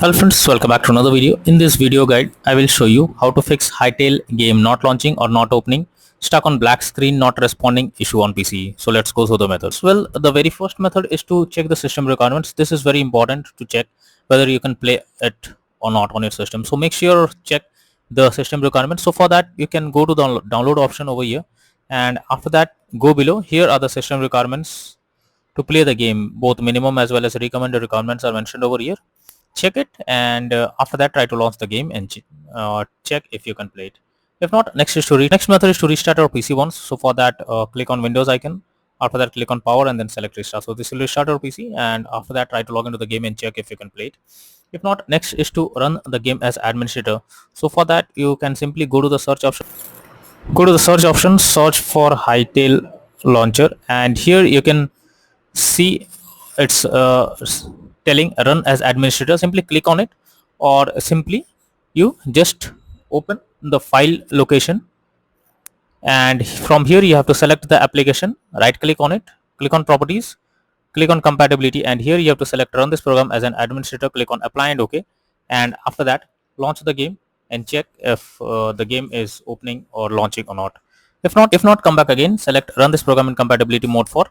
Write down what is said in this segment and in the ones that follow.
Hello friends, welcome back to another video. In this video guide, I will show you how to fix Hytale game not launching or not opening, stuck on black screen, not responding issue on PC. So let's go through the methods. Well, the very first method is to check the system requirements. This is very important to check whether you can play it or not on your system. So make sure check the system requirements. So for that, you can go to the download option over here, and after that, go below. Here are the system requirements to play the game. Both minimum as well as recommended requirements are mentioned over here. Check it, and after that try to launch the game and check if you can play it. If not, next method is to restart your PC once. So for that, click on Windows icon. After that, click on power and then select restart. So this will restart your PC, and after that try to log into the game and check if you can play it. If not, next is to run the game as administrator. So for that, you can simply go to the search option, search for Hytale launcher, and here you can see it's telling run as administrator. Simply click on it, or simply you just open the file location, and from here you have to select the application, right click on it, click on properties, click on compatibility, and here you have to select run this program as an administrator. Click on apply and OK, and after that launch the game and check if the game is opening or launching or not. If not, come back again, select run this program in compatibility mode 4,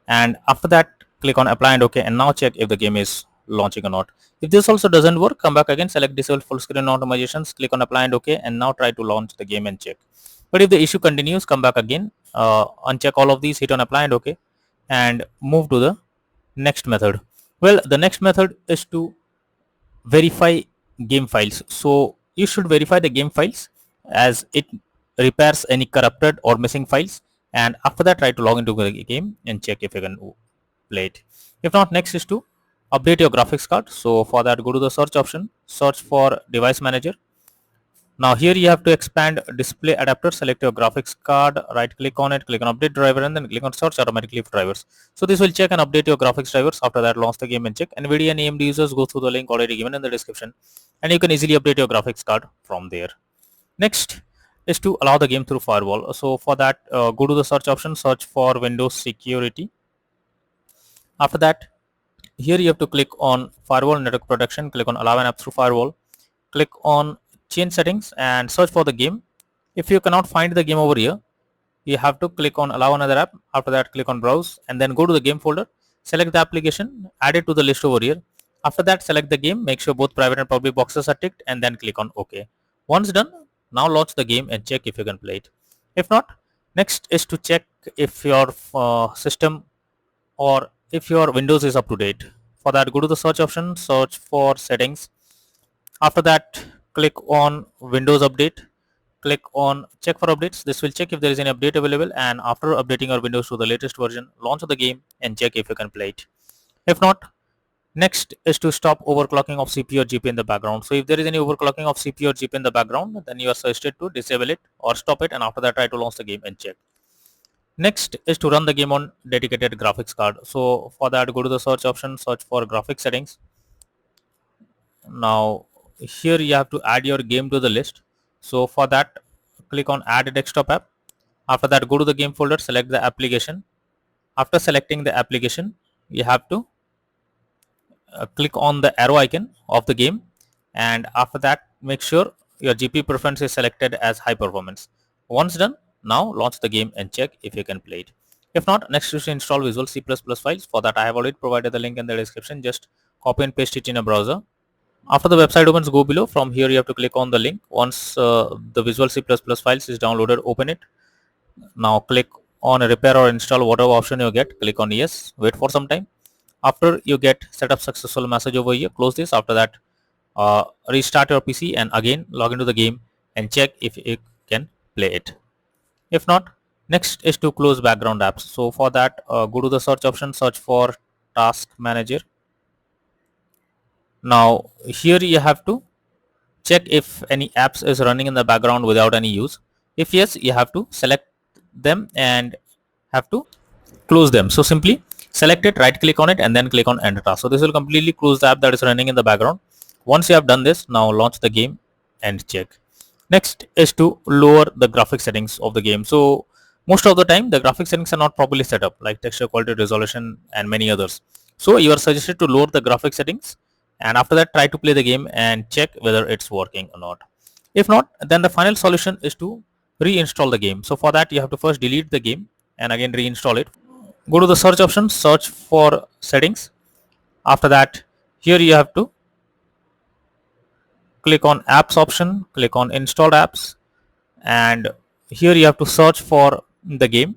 and after that click on apply and OK, and now check if the game is launching or not. If this also doesn't work, come back again, select disable full screen automatizations, click on apply and OK, and now try to launch the game and check. But if the issue continues, come back again, uncheck all of these, hit on apply and OK, and move to the next method. Well, the next method is to verify game files. So you should verify the game files, as it repairs any corrupted or missing files, and after that try to log into the game and check if you can play it. If not, next is to update your graphics card. So for that, go to the search option, search for device manager. Now here you have to expand display adapter, select your graphics card, right click on it, click on update driver, and then click on search automatically for drivers. So this will check and update your graphics drivers. After that, launch the game and check. NVIDIA and AMD users, go through the link already given in the description, and you can easily update your graphics card from there. Next is to allow the game through firewall. So for that, go to the search option, search for Windows security. After that, here you have to click on firewall network protection, click on allow an app through firewall, click on change settings and search for the game. If you cannot find the game over here, you have to click on allow another app. After that, click on browse and then go to the game folder, select the application, add it to the list over here. After that, select the game, make sure both private and public boxes are ticked, and then click on OK. Once done, now launch the game and check if you can play it. If not, next is to check if your system or if your Windows is up to date. For that, go to the search option, search for settings. After that, click on Windows update, click on check for updates. This will check if there is any update available, and after updating your Windows to the latest version, launch the game and check if you can play it. If not, next is to stop overclocking of CPU or GPU in the background. So if there is any overclocking of CPU or GPU in the background, then you are suggested to disable it or stop it, and after that try to launch the game and check. Next is to run the game on dedicated graphics card. So for that, go to the search option, search for graphics settings. Now here you have to add your game to the list. So for that, click on add desktop app. After that, go to the game folder, select the application. After selecting the application, you have to click on the arrow icon of the game, and after that make sure your GPU preference is selected as high performance. Once done, now launch the game and check if you can play it. If not, next is to install Visual C++ files. For that, I have already provided the link in the description. Just copy and paste it in a browser. After the website opens, go below. From here you have to click on the link. Once the Visual C++ files is downloaded, open it. Now click on repair or install, whatever option you get, click on yes, wait for some time. After you get setup successful message over here, close this. After that, restart your PC and again log into the game and check if you can play it. If not, next is to close background apps. So for that, go to the search option, search for task manager. Now here you have to check if any apps is running in the background without any use. If yes, you have to select them and have to close them. So simply select it, right click on it, and then click on end task. So this will completely close the app that is running in the background. Once you have done this, now launch the game and check. Next is to lower the graphics settings of the game. So most of the time the graphics settings are not properly set up, like texture quality, resolution, and many others. So you are suggested to lower the graphics settings and after that try to play the game and check whether it's working or not. If not, then the final solution is to reinstall the game. So for that you have to first delete the game and again reinstall it. Go to the search option, search for settings. After that, here you have to click on apps option, click on installed apps, and here you have to search for the game.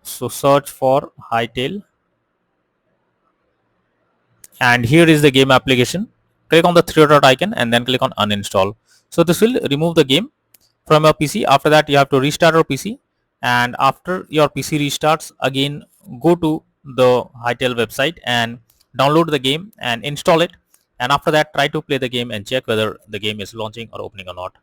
So search for Hytale, and here is the game application. Click on the three dot icon and then click on uninstall. So this will remove the game from your PC. After that you have to restart your PC, and after your PC restarts, again go to the Hytale website and download the game and install it, and after that try to play the game and check whether the game is launching or opening or not.